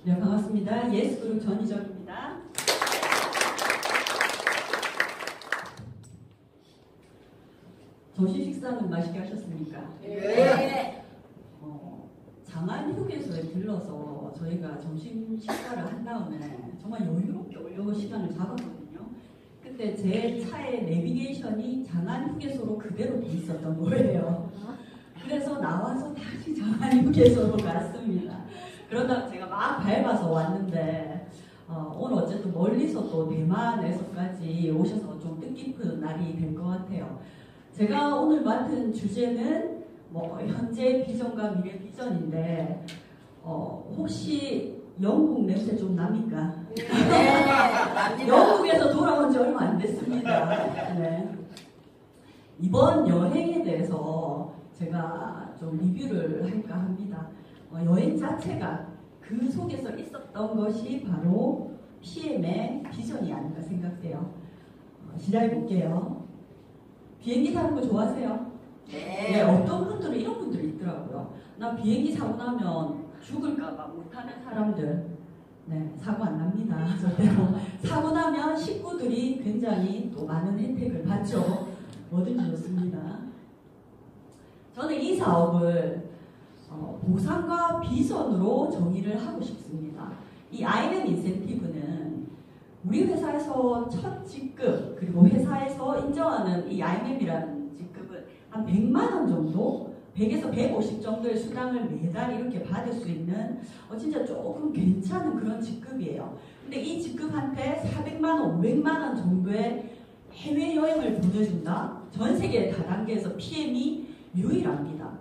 네, 반갑습니다. 예스그룹 전희정입니다. 점심 식사는 맛있게 하셨습니까? 네. 장안 휴게소에 들러서 저희가 점심 식사를 한 다음에 정말 여유롭게 오려고 시간을 잡았거든요. 근데 제 차의 내비게이션이 장안 휴게소로 그대로 돼 있었던 거예요. 그래서 나와서 다시 장안 휴게소로 갔습니다. 그러다가 제가 막 밟아서 왔는데 오늘 어쨌든 멀리서 또 대만에서까지 오셔서 좀 뜻깊은 날이 될 것 같아요. 제가 오늘 맡은 주제는 현재 비전과 미래 비전인데 혹시 영국 냄새 좀 납니까? 네. 영국에서 돌아온 지 얼마 안 됐습니다. 네. 이번 여행에 대해서 제가 좀 리뷰를 할까 합니다. 여행 자체가 그 속에서 있었던 것이 바로 PM의 비전이 아닌가 생각돼요. 시작해 볼게요. 비행기 타는 거 좋아하세요? 네. 어떤 분들은 이런 분들이 있더라고요. 나 비행기 사고 나면 죽을까봐 못하는 사람들. 네, 사고 안 납니다. 절대로. 사고 나면 식구들이 굉장히 또 많은 혜택을 받죠. 뭐든지 좋습니다. 저는 이 사업을 보상과 비전으로 정의를 하고 싶습니다. 이 IM 인센티브는 우리 회사에서 첫 직급 그리고 회사에서 인정하는 이 IM이라는 직급은 한 100만 원 정도 100에서 150 정도의 수당을 매달 이렇게 받을 수 있는 진짜 조금 괜찮은 그런 직급이에요. 근데 이 직급한테 400만 원, 500만 원 정도의 해외여행을 보내준다? 전 세계 다단계에서 PM이 유일합니다.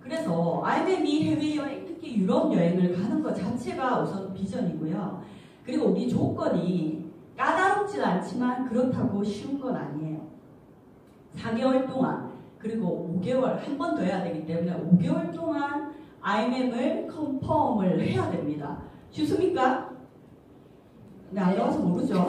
그래서 IM이 해외여행, 특히 유럽 여행을 가는 것 자체가 우선 비전이고요. 그리고 우리 조건이 까다롭진 않지만 그렇다고 쉬운 건 아니에요. 4개월 동안 그리고 5개월 한 번 더 해야 되기 때문에 5개월 동안 IM을 컨펌을 해야 됩니다. 쉽습니까? 네, 안 가봐서 모르죠.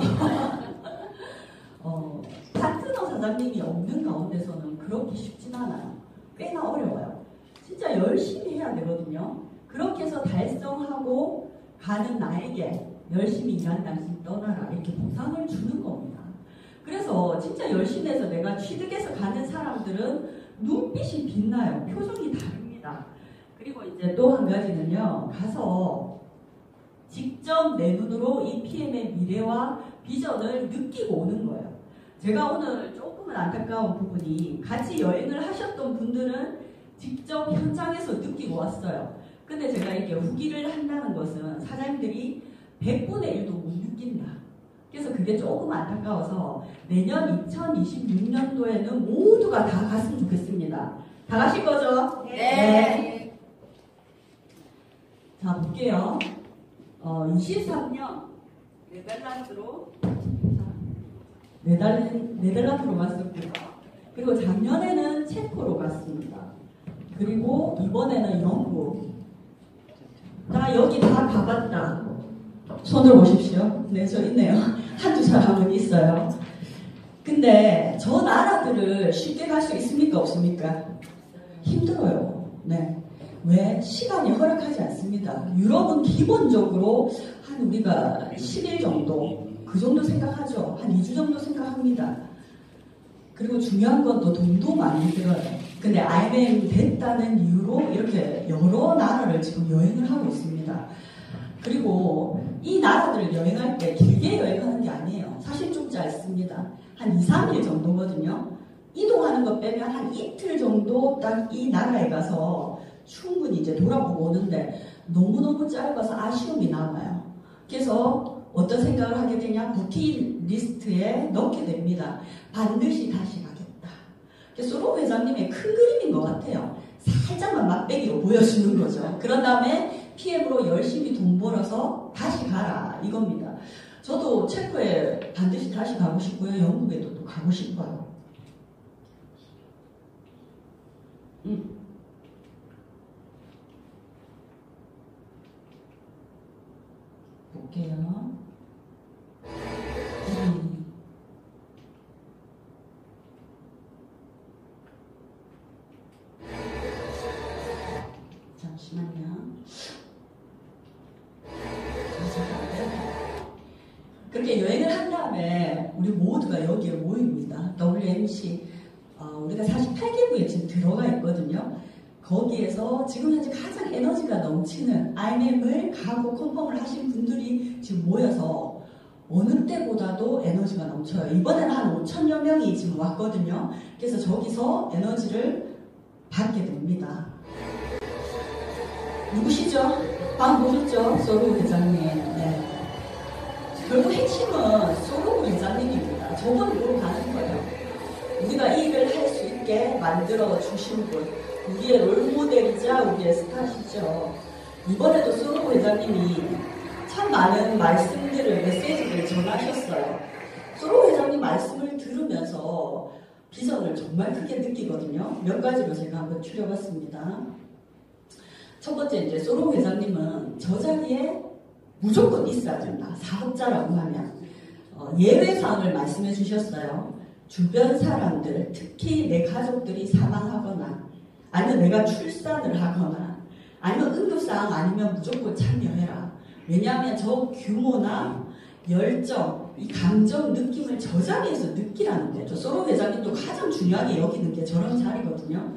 파트너 사장님이 없는 가운데서는 그렇게 쉽진 않아요. 꽤나 어려워요. 진짜 열심히 해야 되거든요. 그렇게 해서 달성하고 가는 나에게 열심히 일한 당신 떠나라 이렇게 보상을 주는 겁니다. 그래서 진짜 열심히 해서 내가 취득해서 가는 사람들은 눈빛이 빛나요. 표정이 다릅니다. 그리고 이제 또 한 가지는요. 가서 직접 내 눈으로 이 PM의 미래와 비전을 느끼고 오는 거예요. 제가 오늘 조금은 안타까운 부분이 같이 여행을 하셨던 분들은 직접 현장에서 느끼고 왔어요. 근데 제가 이렇게 후기를 한다는 것은 사장님들이 100분의 1도 못 느낀다. 그래서 그게 조금 안타까워서 내년 2026년도에는 모두가 다 갔으면 좋겠습니다. 다 가실 거죠? 네. 자, 볼게요. 23년 네덜란드로 갔었고요. 그리고 작년에는 체코로 갔습니다. 그리고 이번에는 영국. 자, 여기 다 가봤다. 손을 보십시오. 네, 저 있네요. 한두 사람은 있어요. 근데 저 나라들을 쉽게 갈 수 있습니까? 없습니까? 힘들어요. 네. 왜? 시간이 허락하지 않습니다. 유럽은 기본적으로 한 우리가 10일 정도, 그 정도 생각하죠. 한 2주 정도 생각합니다. 그리고 중요한 건 또 돈도 많이 들어요. 근데 IMF 됐다는 이유로 이렇게 여러 나라를 지금 여행을 하고 있습니다. 그리고 이 나라들을 여행할 때 길게 여행하는 게 아니에요. 사실 좀 짧습니다. 한 2, 3일 정도거든요. 이동하는 것 빼면 한 이틀 정도 딱 이 나라에 가서 충분히 이제 돌아보고 오는데 너무너무 짧아서 아쉬움이 남아요. 그래서 어떤 생각을 하게 되냐? 버킷리스트에 넣게 됩니다. 반드시 다시 가겠다. 소로 회장님의 큰 그림인 것 같아요. 살짝만 맛배기로 보여주는 거죠. 그런 다음에 PM으로 열심히 돈 벌어서 다시 가라 이겁니다. 저도 체코에 반드시 다시 가고 싶고요. 영국에도 또 가고 싶어요. 볼게요. 잠시만요. 그렇게 여행을 한 다음에 우리 모두가 여기에 모입니다. WMC. 우리가 48개국에 지금 들어가 있거든요. 거기에서 지금 현재 가장 에너지가 넘치는 IMM을 가고 컨펌을 하신 분들이 지금 모여서 어느 때보다도 에너지가 넘쳐요. 이번에는 한 5천여 명이 지금 왔거든요. 그래서 저기서 에너지를 받게 됩니다. 누구시죠? 방금 보셨죠? 소로우 회장님. 네. 결국 핵심은 소로우 회장님입니다. 저번으로 가는 거예요. 우리가 이 일을 할 수 있게 만들어 주신 분, 우리의 롤모델이자 우리의 스타시죠. 이번에도 소로우 회장님이 참 많은 말씀들을, 메시지를 전하셨어요. 소로우 회장님 말씀을 들으면서 비전을 정말 크게 느끼거든요. 몇 가지로 제가 한번 추려봤습니다. 첫 번째, 이제 소로우 회장님은 저 자리에 무조건 있어야 된다. 사업자라고 하면. 예외사항을 말씀해 주셨어요. 주변 사람들, 특히 내 가족들이 사망하거나, 아니면 내가 출산을 하거나, 아니면 응급사항 아니면 무조건 참여해라. 왜냐하면 저 규모나 열정, 이 감정, 느낌을 저 자리에서 느끼라는 거죠. 소로우 회장님도 가장 중요하게 여기는 게 저런 자리거든요.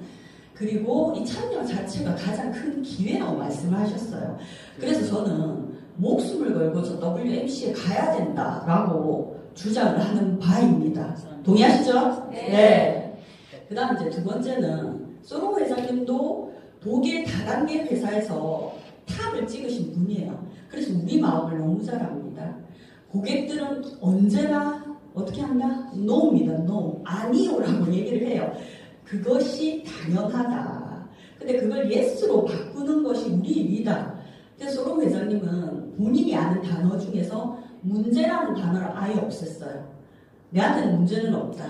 그리고 이 참여 자체가 가장 큰 기회라고 말씀을 하셨어요. 그래서 저는 목숨을 걸고 저 WMC에 가야 된다라고 주장을 하는 바입니다. 동의하시죠? 네. 그 다음 이제 두 번째는 소로우 회장님도 독일 다단계 회사에서 탑을 찍으신 분이에요. 그래서 우리 마음을 너무 잘 압니다. 고객들은 언제나 어떻게 한다? No입니다. No. 아니요라고 얘기를 해요. 그것이 당연하다. 근데 그걸 yes로 바꾸는 것이 우리 일이다. 근데 소로우 회장님은 본인이 아는 단어 중에서 문제라는 단어를 아예 없앴어요. 내한테는 문제는 없다.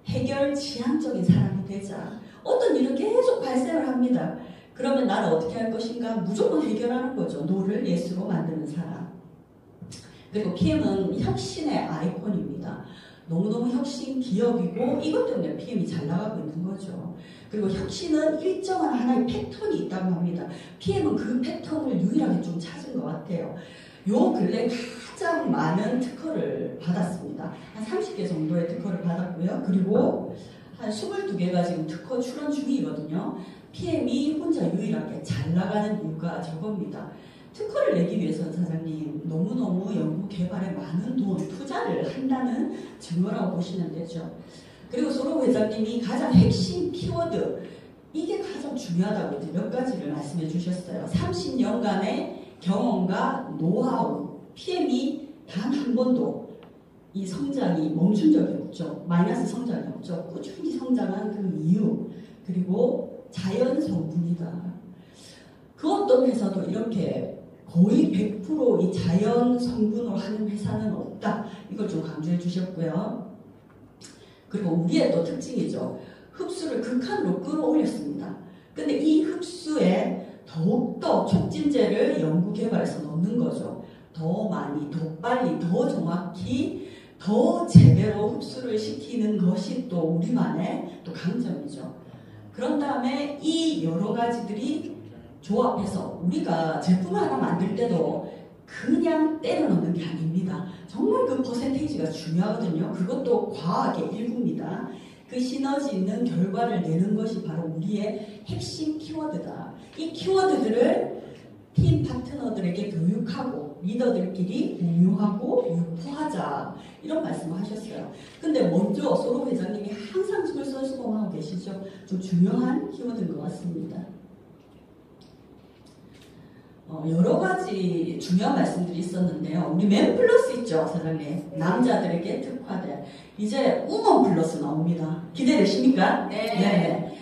해결 지향적인 사람이 되자. 어떤 일은 계속 발생을 합니다. 그러면 나는 어떻게 할 것인가? 무조건 해결하는 거죠. 노를 예스로 만드는 사람. 그리고 PM은 혁신의 아이콘입니다. 너무너무 혁신 기업이고 이것 때문에 PM이 잘 나가고 있는 거죠. 그리고 혁신은 일정한 하나의 패턴이 있다고 합니다. PM은 그 패턴을 유일하게 좀 찾은 것 같아요. 요 근래 가장 많은 특허를 받았습니다. 한 30개 정도의 특허를 받았고요. 그리고 한 22개가 지금 특허 출원 중이거든요. PM이 혼자 유일하게 잘 나가는 이유가 저겁니다. 특허를 내기 위해서는 사장님 너무너무 연구 개발에 많은 돈, 투자를 한다는 증거라고 보시면 되죠. 그리고 소로우 회장님이 가장 핵심 키워드, 이게 가장 중요하다고 이제 몇 가지를 말씀해 주셨어요. 30년간의 경험과 노하우, PM이 단 한 번도 이 성장이 멈춘 적이 없죠. 마이너스 성장이 없죠. 꾸준히 성장한 그 이유, 그리고 자연 성분이다. 그 어떤 회사도 이렇게 거의 100% 이 자연 성분으로 하는 회사는 없다. 이걸 좀 강조해 주셨고요. 그리고 우리의 또 특징이죠. 흡수를 극한으로 끌어올렸습니다. 근데 이 흡수에 더욱더 촉진제를 연구개발해서 넣는 거죠. 더 많이, 더 빨리, 더 정확히, 더 제대로 흡수를 시키는 것이 또 우리만의 또 강점이죠. 그런 다음에 이 여러 가지들이 조합해서 우리가 제품 하나 만들 때도 그냥 때려 넣는 게 아닙니다. 정말 그 퍼센테이지가 중요하거든요. 그것도 과학의 일부입니다. 그 시너지 있는 결과를 내는 것이 바로 우리의 핵심 키워드다. 이 키워드들을 팀 파트너들에게 교육하고 리더들끼리 공유하고 유포하자, 이런 말씀을 하셨어요. 근데 먼저 소로우 회장님이 항상 솔선수범하고 계시죠. 좀 중요한 키워드인 것 같습니다. 여러 가지 중요한 말씀들이 있었는데요. 우리 맨 플러스 있죠, 사장님. 남자들에게 특화된 이제 우먼 플러스 나옵니다. 기대되십니까? 네.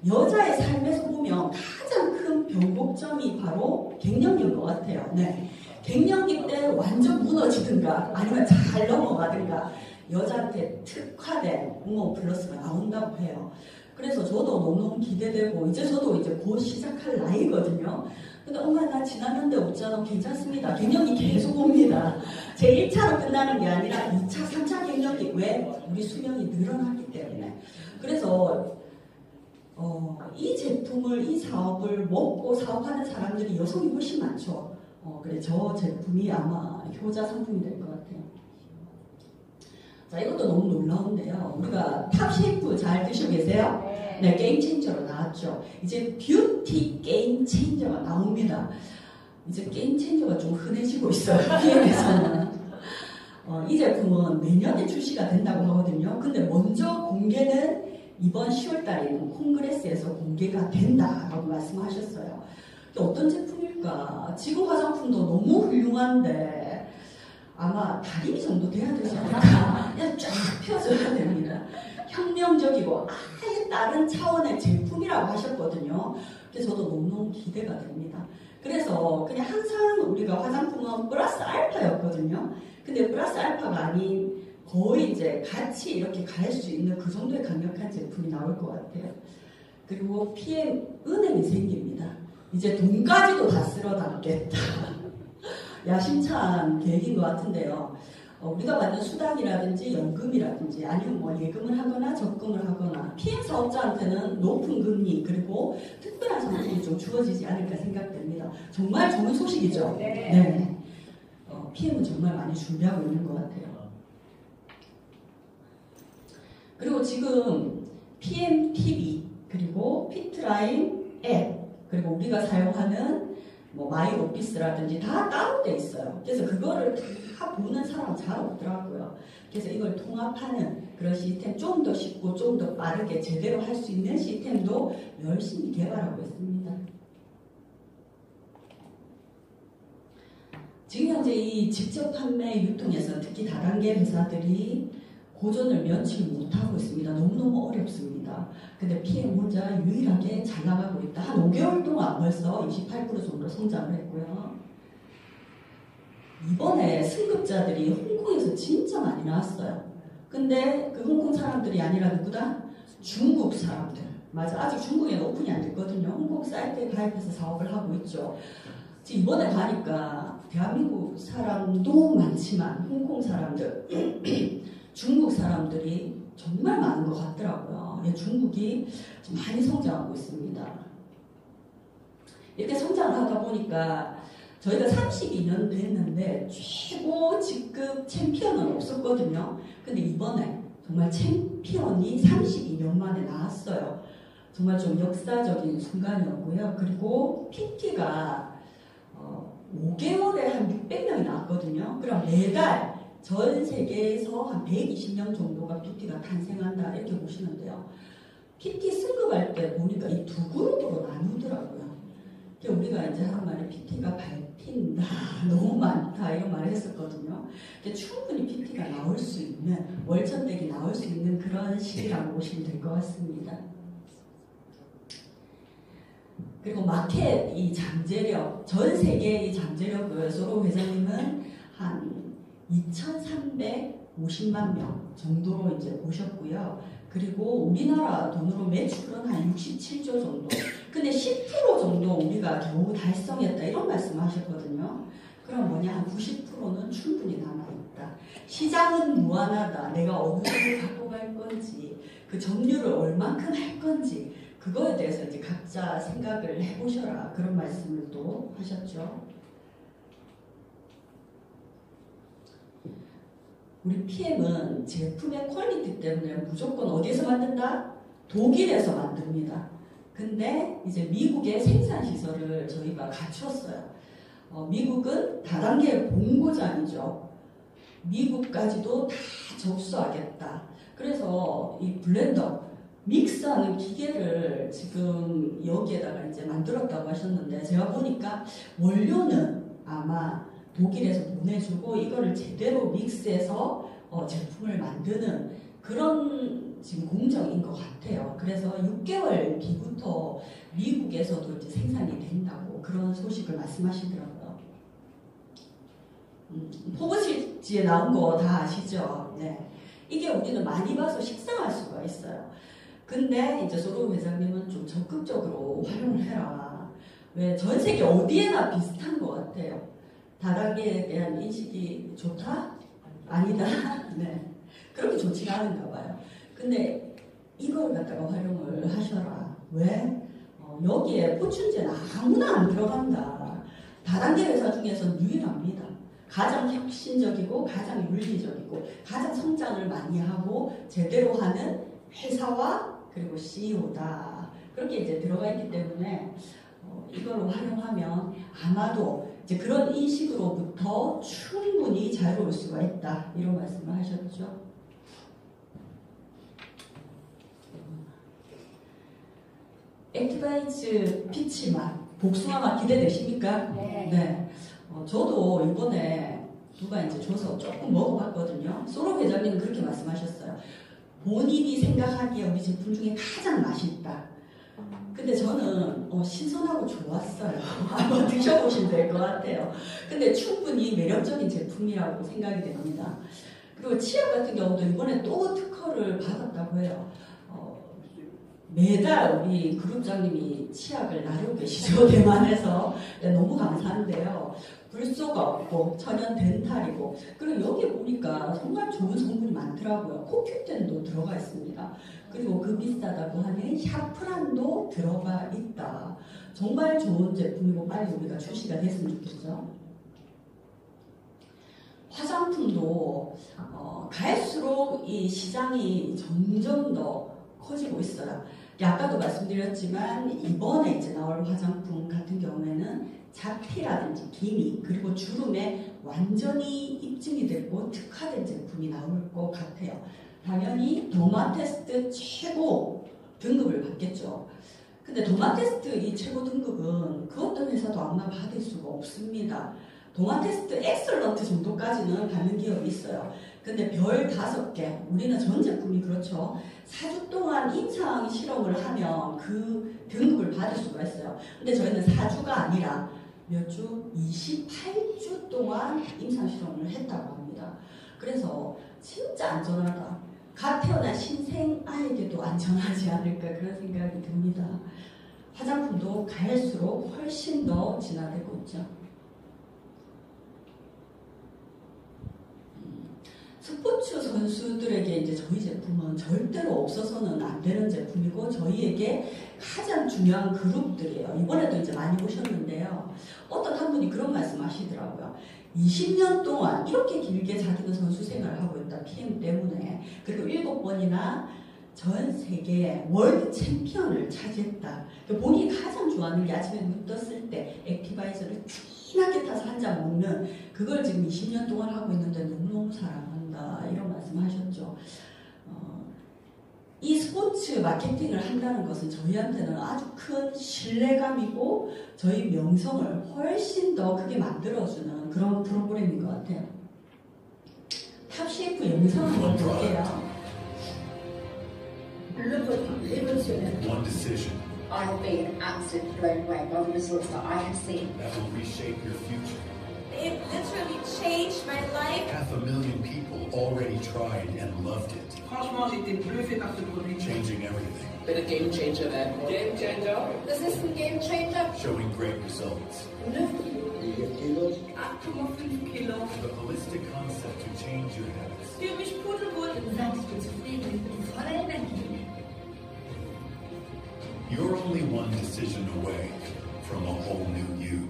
여자의 삶에서 보면 가장 큰 변곡점이 바로 갱년기인 것 같아요. 네. 갱년기 때 완전 무너지든가 아니면 잘 넘어가든가 여자한테 특화된 우먼 플러스가 나온다고 해요. 그래서 저도 너무너무 기대되고 이제 저도 이제 곧 시작할 나이거든요. 근데 엄마 나 지났는데 없잖아. 괜찮습니다. 갱년기 계속 옵니다. 제 1차로 끝나는 게 아니라 2차, 3차 갱년기. 왜? 우리 수명이 늘어났기 때문에. 그래서 이 제품을, 이 사업을 먹고 사업하는 사람들이 여성이 훨씬 많죠. 그래 저 제품이 아마 효자 상품이 될 것 같아요. 자, 이것도 너무 놀라운데요. 우리가 탑 쉐이프 잘 드시고 계세요? 네, 게임 체인저로 나왔죠. 이제 뷰티 게임 체인저가 나옵니다. 이제 게임 체인저가 좀 흔해지고 있어요. PM에서는. 이 제품은 내년에 출시가 된다고 하거든요. 근데 먼저 공개는 이번 10월달에 있는 콩그레스에서 공개가 된다라고 말씀하셨어요. 어떤 제품일까? 지금 화장품도 너무 훌륭한데 아마 다리미 정도 돼야 되지 않을까? 그냥 쫙 펴져야 됩니다. 혁명적이고 아예 다른 차원의 제품이라고 하셨거든요. 그래서 저도 너무너무 기대가 됩니다. 그래서 그냥 항상 우리가 화장품은 플러스 알파였거든요. 근데 플러스 알파가 아닌 거의 이제 같이 이렇게 갈 수 있는 그 정도의 강력한 제품이 나올 것 같아요. 그리고 PM 은행이 생깁니다. 이제 돈까지도 다 쓸어 담겠다. 야심찬 계획인 것 같은데요. 우리가 받는 수당이라든지 연금이라든지 아니면 뭐 예금을 하거나 적금을 하거나 PM 사업자한테는 높은 금리 그리고 특별한 상품이 좀 주어지지 않을까 생각됩니다. 정말 좋은 소식이죠. 네. PM은 정말 많이 준비하고 있는 것 같아요. 그리고 지금 PM TV 그리고 피트라인 앱 그리고 우리가 사용하는 뭐 마이오피스라든지 다 따로 돼 있어요. 그래서 그거를 다 보는 사람은 잘 없더라고요. 그래서 이걸 통합하는 그런 시스템 좀 더 쉽고 좀 더 빠르게 제대로 할 수 있는 시스템도 열심히 개발하고 있습니다. 지금 현재 이 직접 판매 유통에서 특히 다단계 회사들이 고전을 면치 못하고 있습니다. 너무너무 어렵습니다. 근데 PM 혼자 유일하게 잘 나가고 있다. 한 5개월 동안 벌써 28% 정도 성장을 했고요. 이번에 승급자들이 홍콩에서 진짜 많이 나왔어요. 근데 그 홍콩 사람들이 아니라 누구다? 중국 사람들. 맞아. 아직 중국에는 오픈이 안 됐거든요. 홍콩 사이트에 가입해서 사업을 하고 있죠. 지금 이번에 가니까 대한민국 사람도 많지만 홍콩 사람들 중국 사람들이 정말 많은 것 같더라고요. 중국이 좀 많이 성장하고 있습니다. 이렇게 성장을 하다 보니까 저희가 32년 됐는데 최고 직급 챔피언은 없었거든요. 근데 이번에 정말 챔피언이 32년 만에 나왔어요. 정말 좀 역사적인 순간이었고요. 그리고 PT가 5개월에 한 600명이 나왔거든요. 그럼 매달 전 세계에서 한 120명 정도가 PT가 탄생한다 이렇게 보시면 돼요. PT 승급할 때 보니까 이 두 그룹으로 나누더라고요. 우리가 이제 하는 말이 PT가 밟힌다, 너무 많다 이런 말을 했었거든요. 충분히 PT가 나올 수 있는 월천댁이 나올 수 있는 그런 시기라고 보시면 될 것 같습니다. 그리고 마켓 이 잠재력, 전 세계 이 잠재력을 소로 회장님은 한 2,350만 명 정도로 이제 보셨고요. 그리고 우리나라 돈으로 매출은 한 67조 정도. 근데 10% 정도 우리가 겨우 달성했다 이런 말씀 하셨거든요. 그럼 뭐냐, 한 90%는 충분히 남아있다. 시장은 무한하다. 내가 어느 정도 갖고 갈 건지, 그 점유율을 얼만큼 할 건지, 그거에 대해서 이제 각자 생각을 해보셔라. 그런 말씀을 또 하셨죠. 우리 PM은 제품의 퀄리티 때문에 무조건 어디에서 만든다? 독일에서 만듭니다. 근데 이제 미국의 생산시설을 저희가 갖췄어요. 미국은 다단계 본고장이죠. 미국까지도 다 접수하겠다. 그래서 이 블렌더, 믹스하는 기계를 지금 여기에다가 이제 만들었다고 하셨는데 제가 보니까 원료는 아마 독일에서 보내주고 이거를 제대로 믹스해서 제품을 만드는 그런 지금 공정인 것 같아요. 그래서 6개월 뒤부터 미국에서도 이제 생산이 된다고 그런 소식을 말씀하시더라고요. 포브지에 나온 거 다 아시죠? 네. 이게 우리는 많이 봐서 식상할 수가 있어요. 근데 이제 소로 회장님은 좀 적극적으로 활용을 해라. 왜 전 세계 어디에나 비슷한 것 같아요. 다단계에 대한 인식이 좋다? 아니다? 네. 그렇게 좋지 않은가 봐요. 근데 이걸 갖다가 활용을 하셔라. 왜? 여기에 포춘제는 아무나 안 들어간다. 다단계 회사 중에서는 유일합니다. 가장 혁신적이고 가장 윤리적이고 가장 성장을 많이 하고 제대로 하는 회사와 그리고 CEO다. 그렇게 이제 들어가 있기 때문에 이걸 활용하면 아마도 이제 그런 인식으로부터 충분히 자유로울 수가 있다. 이런 말씀을 하셨죠. 액티바이즈 피치맛, 복숭아맛 기대되십니까? 네. 저도 이번에 누가 이제 줘서 조금 먹어봤거든요. 소로 회장님은 그렇게 말씀하셨어요. 본인이 생각하기에 우리 제품 중에 가장 맛있다. 근데 저는 신선하고 좋았어요. 한번 드셔보시면 될 것 같아요. 근데 충분히 매력적인 제품이라고 생각이 됩니다. 그리고 치약 같은 경우도 이번에 또 특허를 받았다고 해요. 매달 우리 그룹장님이 치약을 나르고 계시죠. 대만에서. 네, 너무 감사한데요. 불소가 없고 천연 덴탈이고 그리고 여기 보니까 정말 좋은 성분이 많더라고요. 코큐텐도 들어가 있습니다. 그리고 그 비싸다고 하는 샤프란도 들어가 있다. 정말 좋은 제품이고 빨리 우리가 출시가 됐으면 좋겠죠. 화장품도 갈수록 이 시장이 점점 더 커지고 있어요. 아까도 말씀드렸지만 이번에 이제 나올 화장품 같은 경우에는 자피라든지 기미 그리고 주름에 완전히 입증이 됐고 특화된 제품이 나올 것 같아요. 당연히 도마테스트 최고 등급을 받겠죠. 근데 도마테스트 이 최고 등급은 그 어떤 회사도 아마 받을 수가 없습니다. 도마테스트 엑셀런트 정도까지는 받는 기업이 있어요. 근데 별 5개, 우리는 전 제품이 그렇죠. 4주 동안 임상 실험을 하면 그 등급을 받을 수가 있어요. 근데 저희는 4주가 아니라 몇 주? 28주 동안 임상 실험을 했다고 합니다. 그래서 진짜 안전하다. 갓 태어난 신생아에게도 안전하지 않을까 그런 생각이 듭니다. 화장품도 갈수록 훨씬 더 진화되고 있죠. 스포츠 선수들에게 이제 저희 제품은 절대로 없어서는 안 되는 제품이고 저희에게 가장 중요한 그룹들이에요. 이번에도 이제 많이 보셨는데요. 어떤 한 분이 그런 말씀 하시더라고요. 20년 동안 이렇게 길게 자기는 선수 생활을 하고 있다. PM 때문에. 그리고 7번이나 전 세계 월드 챔피언을 차지했다. 본인이 가장 좋아하는 게 아침에 눈 떴을 때 액티바이저를 진하게 타서 한 잔 먹는 그걸 지금 20년 동안 하고 있는데 너무너무 사랑한다. 이런 말씀 하셨죠. 이 스포츠 마케팅을 한다는 것은 저희한테는 아주 큰 신뢰감이고 저희 명성을 훨씬 더 크게 만들어주는 그런 프로그램인 것 같아요. 탑셰프 영상 한번 볼게요. One decision I have been absolutely blown away by the results that I have seen. that will reshape your future. It literally changed my life. 500,000 people already tried and loved it, Franchement, j'ai été bluffé par ce produit. changing everything, Been a game changer then. Game changer. Is this a game changer? showing great results. 9 kilos. Ah, comment 5 kilos? The holistic concept to change your habits. Für mich pudelwohl. You're only one decision away from a whole new you.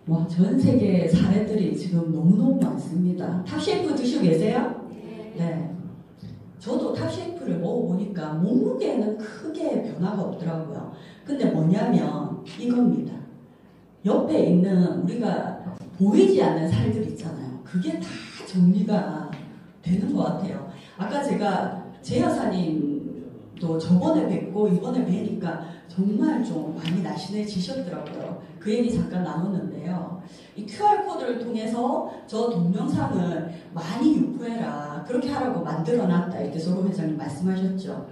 와, 전 세계 사례들이 지금 너무너무 많습니다. 탑셰프 드시고 계세요? 네. 저도 탑셰프를 먹어보니까 몸무게는 크게 변화가 없더라고요. 근데 뭐냐면 이겁니다. 옆에 있는 우리가 보이지 않는 살들 있잖아요. 그게 다 정리가 되는 것 같아요. 아까 제가 제 여사님도 저번에 뵙고 이번에 뵈니까 정말 좀 많이 날씬해지셨더라고요. 그 얘기 잠깐 나눴는데요. 이 QR코드를 통해서 저 동영상을 많이 유포해라. 그렇게 하라고 만들어놨다. 이렇게 소로 회장님 말씀하셨죠.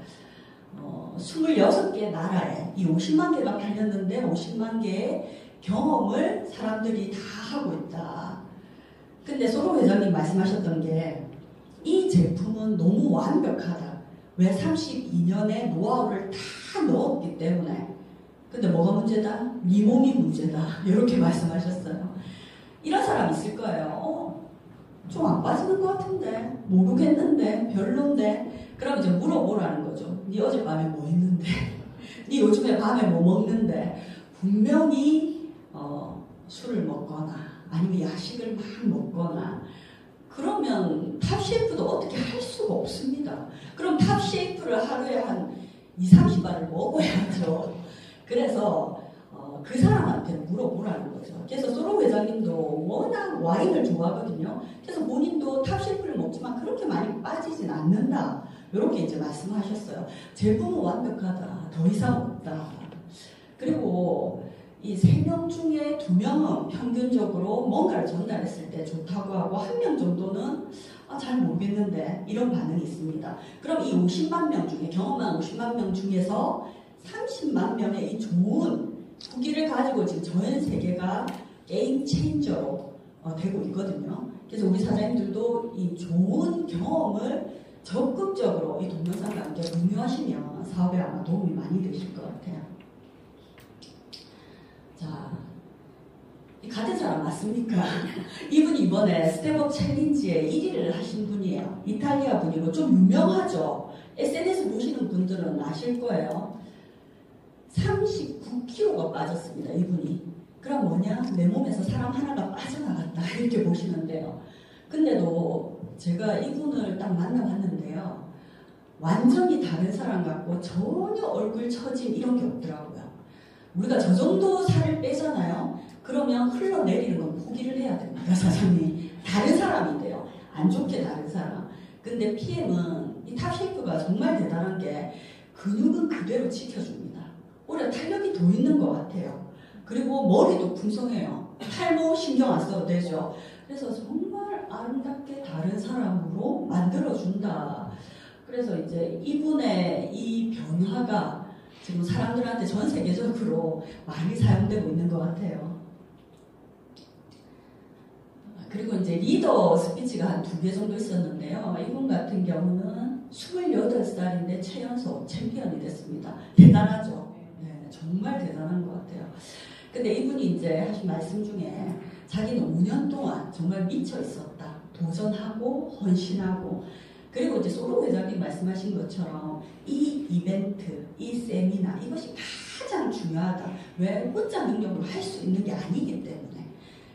26개 나라에 이 50만 개가 팔렸는데 50만 개의 경험을 사람들이 다 하고 있다. 근데 소로 회장님 말씀하셨던 게 이 제품은 너무 완벽하다. 왜 32년의 노하우를 다 넣었기 때문에. 근데 뭐가 문제다? 네 몸이 문제다. 이렇게 말씀하셨어요. 이런 사람 있을 거예요. 좀 안 빠지는 것 같은데, 모르겠는데, 별론데. 그럼 이제 물어보라는 거죠. 네 어젯밤에 뭐 했는데, 네 요즘에 밤에 뭐 먹는데. 분명히 술을 먹거나 아니면 야식을 막 먹거나 그러면 탑셰이프도 어떻게 할 수가 없습니다. 그럼 탑셰이프를 하루에 한 2~30알을 먹어야죠. 그래서 그 사람한테 물어보라는 거죠. 그래서 소로 회장님도 워낙 와인을 좋아하거든요. 그래서 본인도 탑셰이프를 먹지만 그렇게 많이 빠지진 않는다. 이렇게 이제 말씀하셨어요. 제품은 완벽하다. 더 이상 없다. 그리고 이 3명 중에 2명은 평균적으로 뭔가를 전달했을 때 좋다고 하고 1명 정도는 잘 모르겠는데 이런 반응이 있습니다. 그럼 이 50만 명 중에 경험한 50만 명 중에서 30만 명의 이 좋은 후기를 가지고 지금 전 세계가 게임 체인저로 되고 있거든요. 그래서 우리 사장님들도 이 좋은 경험을 적극적으로 이 동영상과 함께 공유하시면 사업에 아마 도움이 많이 되실 것 같아요. 자, 이 같은 사람 맞습니까? 이분이 이번에 스텝업 챌린지에 1위를 하신 분이에요. 이탈리아 분이고 좀 유명하죠. SNS 보시는 분들은 아실 거예요. 39kg가 빠졌습니다. 이분이. 그럼 뭐냐? 내 몸에서 사람 하나가 빠져나갔다. 이렇게 보시는데요. 근데도 제가 이분을 딱 만나봤는데요. 완전히 다른 사람 같고 전혀 얼굴 처짐 이런 게 없더라고요. 우리가 저 정도 살을 빼잖아요. 그러면 흘러내리는 건 포기를 해야 됩니다. 사장님. 다른 사람인데요. 안 좋게 다른 사람. 근데 PM은 이 탑셰이프가 정말 대단한 게 근육은 그대로 지켜줍니다. 오히려 탄력이 더 있는 것 같아요. 그리고 머리도 풍성해요. 탈모 신경 안 써도 되죠. 그래서 정말 아름답게 다른 사람으로 만들어준다. 그래서 이제 이분의 이 변화가 지금 사람들한테 전 세계적으로 많이 사용되고 있는 것 같아요. 그리고 이제 리더 스피치가 한 2개 정도 있었는데요. 이분 같은 경우는 28살인데 최연소 챔피언이 됐습니다. 대단하죠? 네, 정말 대단한 것 같아요. 근데 이분이 이제 하신 말씀 중에 자기는 5년 동안 정말 미쳐 있었다. 도전하고 헌신하고 그리고 이제 소로 회장님 말씀하신 것처럼 이 이벤트, 이 세미나 이것이 가장 중요하다. 왜 혼자 능력으로 할 수 있는 게 아니기 때문에.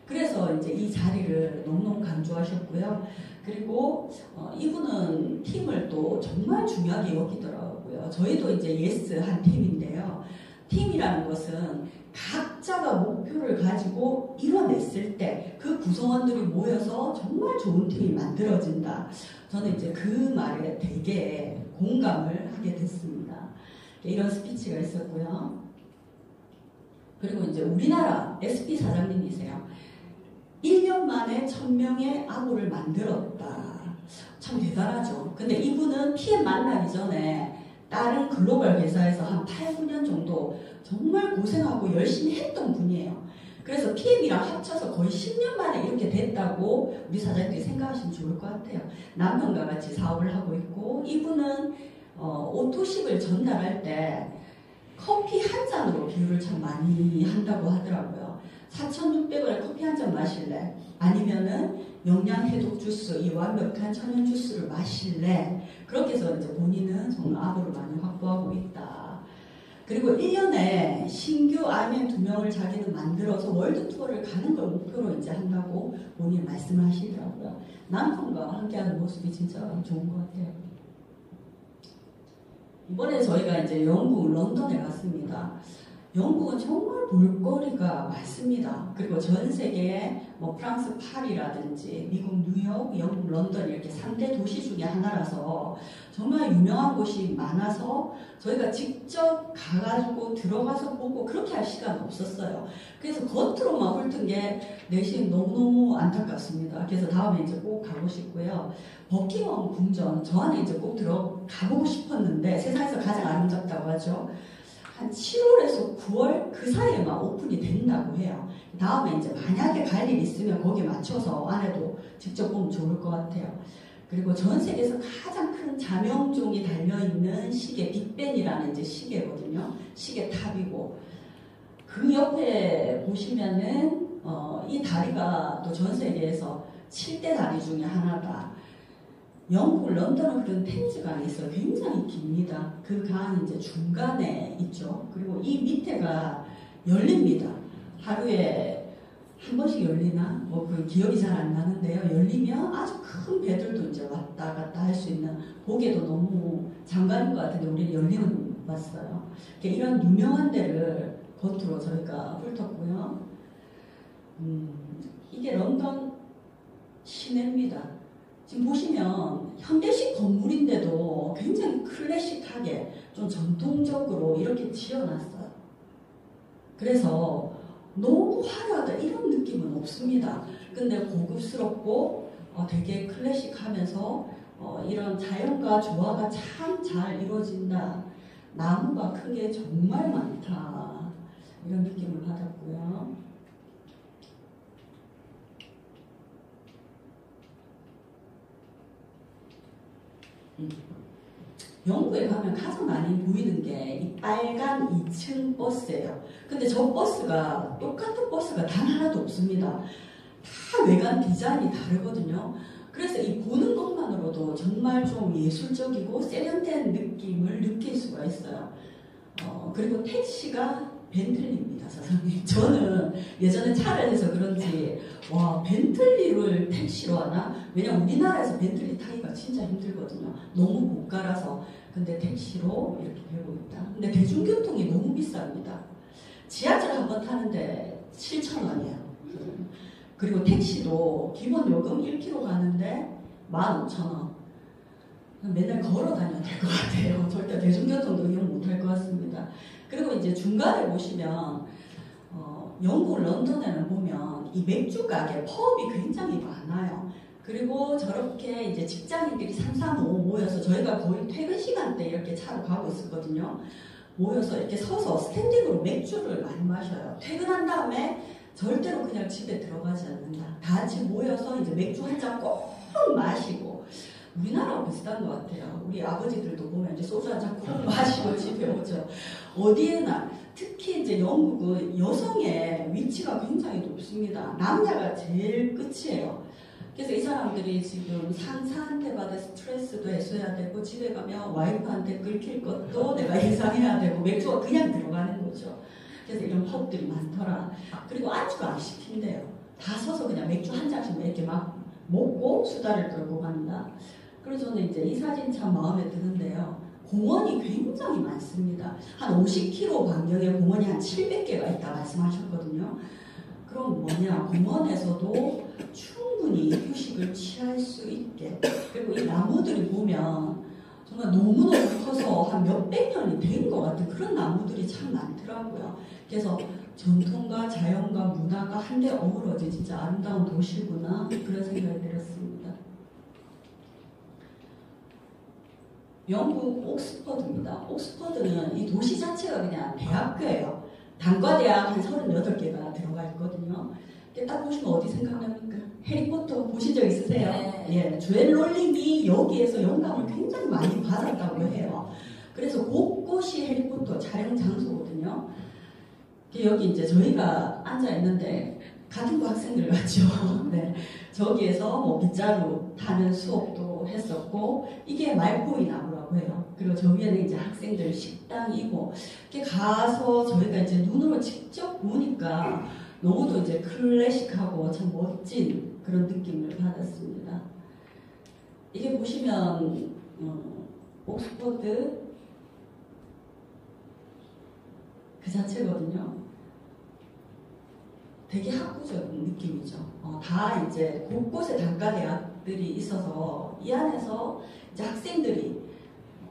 그래서 이제 이 자리를 너무너무 강조하셨고요. 그리고 이분은 팀을 또 정말 중요하게 여기더라고요. 저희도 이제 예스 한 팀인데요. 팀이라는 것은 각자가 목표를 가지고 이뤄냈을 때 그 구성원들이 모여서 정말 좋은 팀이 만들어진다. 저는 이제 그 말에 되게 공감을 하게 됐습니다. 이런 스피치가 있었고요. 그리고 이제 우리나라 SP 사장님이세요. 1년 만에 1000명의 아부를 만들었다. 참 대단하죠. 근데 이분은 PM 만나기 전에 다른 글로벌 회사에서 한 8, 9년 정도 정말 고생하고 열심히 했던 분이에요. 그래서 PM이랑 합쳐서 거의 10년 만에 이렇게 됐다고 우리 사장님들이 생각하시면 좋을 것 같아요. 남편과 같이 사업을 하고 있고 이분은 오토식을 전달할 때 커피 한 잔으로 비율을 참 많이 한다고 하더라고요. 4,600원에 커피 한 잔 마실래? 아니면은 영양 해독 주스, 이 완벽한 천연 주스를 마실래? 그렇게 해서 이제 본인은 정말 아부를 많이 확보하고 있다. 그리고 1년에 신규 RMM 2명을 자기는 만들어서 월드 투어를 가는 걸 목표로 이제 한다고 본인이 말씀을 하시더라고요. 남편과 함께하는 모습이 진짜 좋은 것 같아요. 이번에 저희가 이제 영국 런던에 갔습니다. 영국은 정말 볼거리가 많습니다. 그리고 전 세계에 뭐 프랑스 파리라든지 미국 뉴욕, 영국 런던 이렇게 3대 도시 중에 하나라서 정말 유명한 곳이 많아서 저희가 직접 가가지고 들어가서 보고 그렇게 할 시간은 없었어요. 그래서 겉으로만 훑은 게 내심 너무너무 안타깝습니다. 그래서 다음에 이제 꼭 가고 싶고요. 버킹엄 궁전 저 안에 이제 꼭 들어가보고 싶었는데 세상에서 가장 아름답다고 하죠. 한 7월에서 9월 그 사이에만 오픈이 된다고 해요. 다음에 이제 만약에 갈 일 있으면 거기에 맞춰서 안에도 직접 보면 좋을 것 같아요. 그리고 전 세계에서 가장 큰 자명종이 달려있는 시계, 빅벤이라는 이제 시계거든요. 시계 탑이고. 그 옆에 보시면은, 이 다리가 또 전 세계에서 7대 다리 중에 하나다. 영국 런던을 흐르는 템즈강이 있어요. 굉장히 깁니다. 그 강이 이제 중간에 있죠. 그리고 이 밑에가 열립니다. 하루에 한 번씩 열리나? 뭐 그 기억이 잘 안 나는데요. 열리면 아주 큰 배들도 이제 왔다 갔다 할 수 있는, 보기에도 너무 장관인 것 같은데 우리는 열리는 거 봤어요. 이런 유명한 데를 겉으로 저희가 훑었고요. 이게 런던 시내입니다. 지금 보시면 현대식 건물인데도 굉장히 클래식하게 좀 전통적으로 이렇게 지어놨어요. 그래서 너무 화려하다 이런 느낌은 없습니다. 근데 고급스럽고 되게 클래식하면서 이런 자연과 조화가 참 잘 이루어진다. 나무가 큰 게 정말 많다. 이런 느낌을 받았고요. 영국에 가면 가장 많이 보이는 게 이 빨간 2층 버스예요. 근데 저 버스가 똑같은 버스가 단 하나도 없습니다. 다 외관 디자인이 다르거든요. 그래서 이 보는 것만으로도 정말 좀 예술적이고 세련된 느낌을 느낄 수가 있어요. 그리고 택시가 벤틀리입니다, 사장님. 저는 예전에 차를 해서 그런지 와, 벤틀리를 택시로 하나? 왜냐면 우리나라에서 벤틀리 타기가 진짜 힘들거든요. 너무 고가라서. 근데 택시로 이렇게 되고 있다. 근데 대중교통이 너무 비쌉니다. 지하철 한 번 타는데 7,000원이에요. 그리고 택시도 기본 요금 1km 가는데 15,000원. 맨날 걸어 다녀야 될 것 같아요. 절대 대중교통도 이용 못할 것 같습니다. 그리고 이제 중간에 보시면 영국 런던에는 보면 이 맥주 가게 펍이 굉장히 많아요. 그리고 저렇게 이제 직장인들이 3, 4, 5 모여서 저희가 거의 퇴근 시간 때 이렇게 차로 가고 있었거든요. 모여서 이렇게 서서 스탠딩으로 맥주를 많이 마셔요. 퇴근한 다음에 절대로 그냥 집에 들어가지 않는다. 다 같이 모여서 이제 맥주 한 잔 꼭 마시고. 우리나라와 비슷한 것 같아요. 우리 아버지들도 보면 이제 소주 한 잔 꼭 마시고 집에 오죠. 어디에나. 특히 이제 영국은 여성의 위치가 굉장히 높습니다. 남자가 제일 끝이에요. 그래서 이 사람들이 지금 상사한테 받은 스트레스도 해소해야 되고, 집에 가면 와이프한테 끓일 것도 내가 예상해야 되고, 맥주가 그냥 들어가는 거죠. 그래서 이런 펍들이 많더라. 그리고 안주가 안 시킨대요. 다 서서 그냥 맥주 한 잔씩 이렇게 막 먹고 수다를 떨고 간다. 그래서 저는 이제 이 사진 참 마음에 드는데요. 공원이 굉장히 많습니다. 한 50km 반경에 공원이 한 700개가 있다 말씀하셨거든요. 그럼 뭐냐, 공원에서도 충분히 휴식을 취할 수 있게. 그리고 이 나무들이 보면 정말 너무너무 커서 한 몇백 년이 된 것 같은 그런 나무들이 참 많더라고요. 그래서 전통과 자연과 문화가 한데 어우러진 진짜 아름다운 도시구나, 그런 생각이 들었습니다. 영국 옥스퍼드입니다. 옥스퍼드는 이 도시 자체가 그냥 대학교예요. 단과대학 한 38개가 들어가 있거든요. 딱 보시면 어디 생각납니까? 해리포터 보신 적 있으세요? 네. 예, 조엘 롤링이 여기에서 영감을 굉장히 많이 받았다고 해요. 그래서 곳곳이 해리포터 촬영 장소거든요. 여기 이제 저희가 앉아 있는데 같은 거 학생들 같죠. 네, 저기에서 뭐 빗자루 타는 수업도 했었고, 이게 말코이 나무라고 해요. 그리고 저 위에는 이제 학생들 식당이고, 이렇게 가서 저희가 이제 눈으로 직접 보니까 너무도 이제 클래식하고 참 멋진 그런 느낌을 받았습니다. 이게 보시면 옥스퍼드 그 자체거든요. 되게 학구적인 느낌이죠. 다 이제 곳곳에 단과대학들이 있어서 이 안에서 이제 학생들이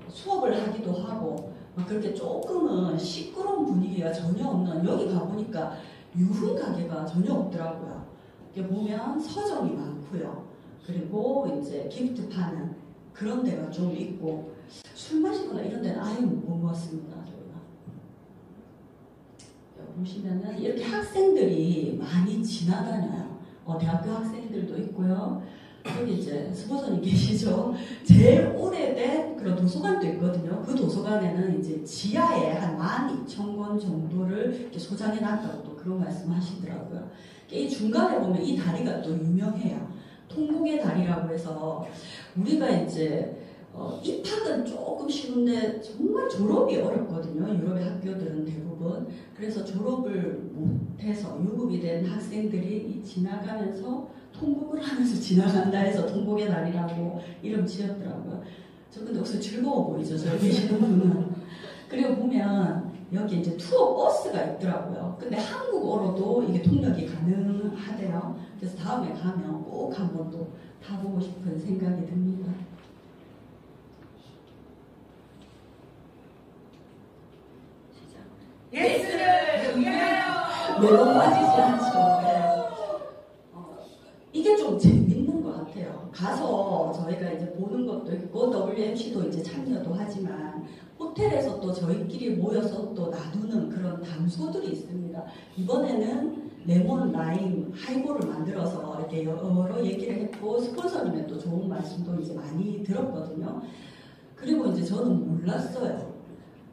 수업을 하기도 하고, 그렇게 조금은 시끄러운 분위기가 전혀 없는, 여기 가보니까 유흥 가게가 전혀 없더라고요. 이렇게 보면 서점이 많고요. 그리고 이제 기프트 파는 그런 데가 좀 있고, 술 마시거나 이런 데는 아예 못 먹었습니다. 보시면은 이렇게 학생들이 많이 지나다녀요. 대학교 학생들도 있고요. 여기 이제 스포서님 계시죠? 제일 오래된 그런 도서관도 있거든요. 그 도서관에는 이제 지하에 한 12,000권 정도를 이렇게 소장해 놨다고 또 그런 말씀 하시더라고요. 이 중간에 보면 이 다리가 또 유명해요. 통곡의 다리라고 해서 우리가 이제 입학은 조금 쉬운데 정말 졸업이 어렵거든요. 유럽의 학교들은 대부분. 그래서 졸업을 못해서 유급이 된 학생들이 지나가면서 통곡을 하면서 지나간다 해서 통곡의 다리라고 이름 지었더라고요. 저 근데 혹시 즐거워 보이죠? 저 계시는 분은. 그리고 보면 여기 이제 투어 버스가 있더라고요. 근데 한국어로도 이게 통역이 가능하대요. 그래서 다음에 가면 꼭 한번 또 타보고 싶은 생각이 듭니다. 예수를 위하여. 매번 빠지지 않죠. 이게 좀 재밌는 것 같아요. 가서 저희가 이제 보는 것도 있고 WMC도 이제 참여도 하지만 호텔에서 또 저희끼리 모여서 또 나누는 그런 담소들이 있습니다. 이번에는 레몬, 라임, 하이볼을 만들어서 이렇게 여러 얘기를 했고 스폰서님의 또 좋은 말씀도 이제 많이 들었거든요. 그리고 이제 저는 몰랐어요.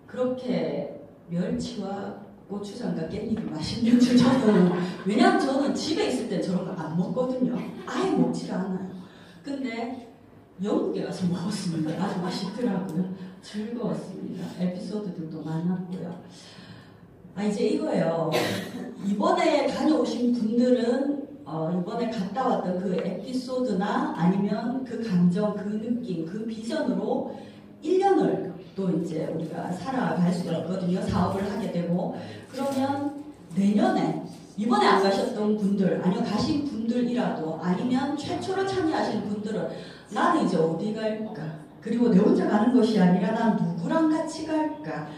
그렇게 멸치와 고추장과 깻잎이 맛있는 줄 저는. 왜냐면 저는 집에 있을 때 저런 거 안 먹거든요. 아예 먹질 않아요. 근데 영국에 가서 먹었습니다. 아주 맛있더라고요. 즐거웠습니다. 에피소드들도 많았고요. 이제 이거예요. 이번에 다녀오신 분들은 이번에 갔다 왔던 그 에피소드나 아니면 그 감정, 그 느낌, 그 비전으로 1년을 또 이제 우리가 살아갈 수가 있거든요. 사업을 하게 되고. 그러면 내년에 이번에 안 가셨던 분들, 아니면 가신 분들이라도, 아니면 최초로 참여하신 분들은 나는 이제 어디 갈까? 그리고 내 혼자 가는 것이 아니라 난 누구랑 같이 갈까?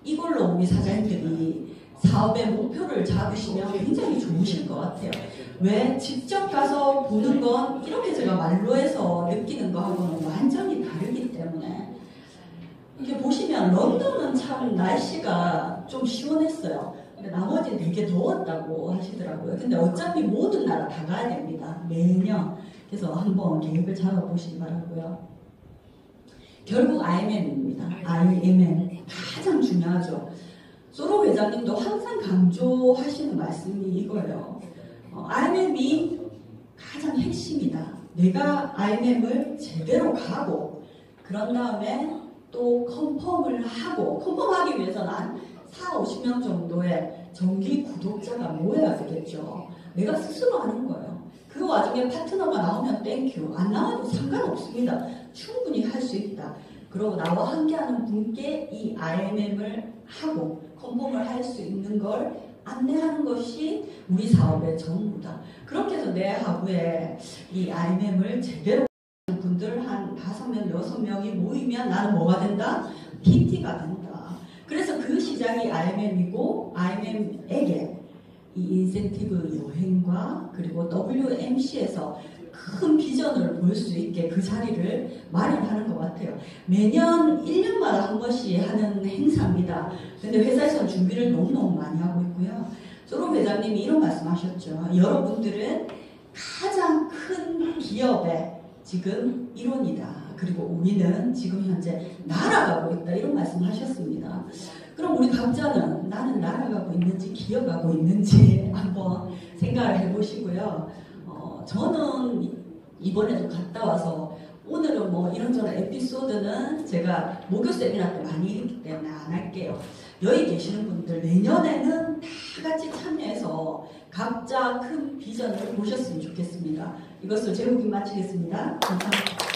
이걸로 우리 사장님들이 사업의 목표를 잡으시면 굉장히 좋으실 것 같아요. 왜? 직접 가서 보는 건 이렇게 제가 말로 해서 느끼는 거하고는 완전히 다르기 때문에. 이렇게 보시면 런던은 참 날씨가 좀 시원했어요. 근데 나머지는 되게 더웠다고 하시더라고요. 근데 어차피 모든 나라 다 가야 됩니다. 매년. 그래서 한번 계획을 잡아보시기 바라고요. 결국 IMM입니다. IMM. 가장 중요하죠. 소로 회장님도 항상 강조하시는 말씀이 이거예요. IMM이 가장 핵심이다. 내가 IMM을 제대로 가고 그런 다음에 또 컨펌을 하고, 컨펌하기 위해서는 한 40-50명 정도의 정기 구독자가 모여야 되겠죠. 내가 스스로 하는 거예요. 그 와중에 파트너가 나오면 땡큐, 안 나와도 상관없습니다. 충분히 할 수 있다. 그리고 나와 함께하는 분께 이 IMM을 하고 컨펌을 할 수 있는 걸 안내하는 것이 우리 사업의 전부다. 그렇게 해서 내 하부에 이 IMM을 제대로 분들 한 5명, 6명이 모이면 나는 뭐가 된다? PT가 된다. 그래서 그 시장이 IMM이고 IMM에게 이 인센티브 여행과 그리고 WMC에서 큰 비전을 볼 수 있게 그 자리를 마련하는 것 같아요. 매년 1년마다 한 번씩 하는 행사입니다. 근데 회사에서는 준비를 너무너무 많이 하고 있고요. 조롱 회장님이 이런 말씀하셨죠. 여러분들은 가장 큰 기업의 지금 일원이다. 그리고 우리는 지금 현재 날아가고 있다. 이런 말씀하셨습니다. 그럼 우리 각자는 나는 날아가고 있는지 기어가고 있는지 한번 생각을 해보시고요. 저는 이번에도 갔다 와서 오늘은 뭐 이런저런 에피소드는 제가 목요 세미나 때 많이 했기 때문에 안 할게요. 여기 계시는 분들 내년에는 다 같이 참여해서 각자 큰 비전을 보셨으면 좋겠습니다. 이것을 제목이 마치겠습니다. 감사합니다.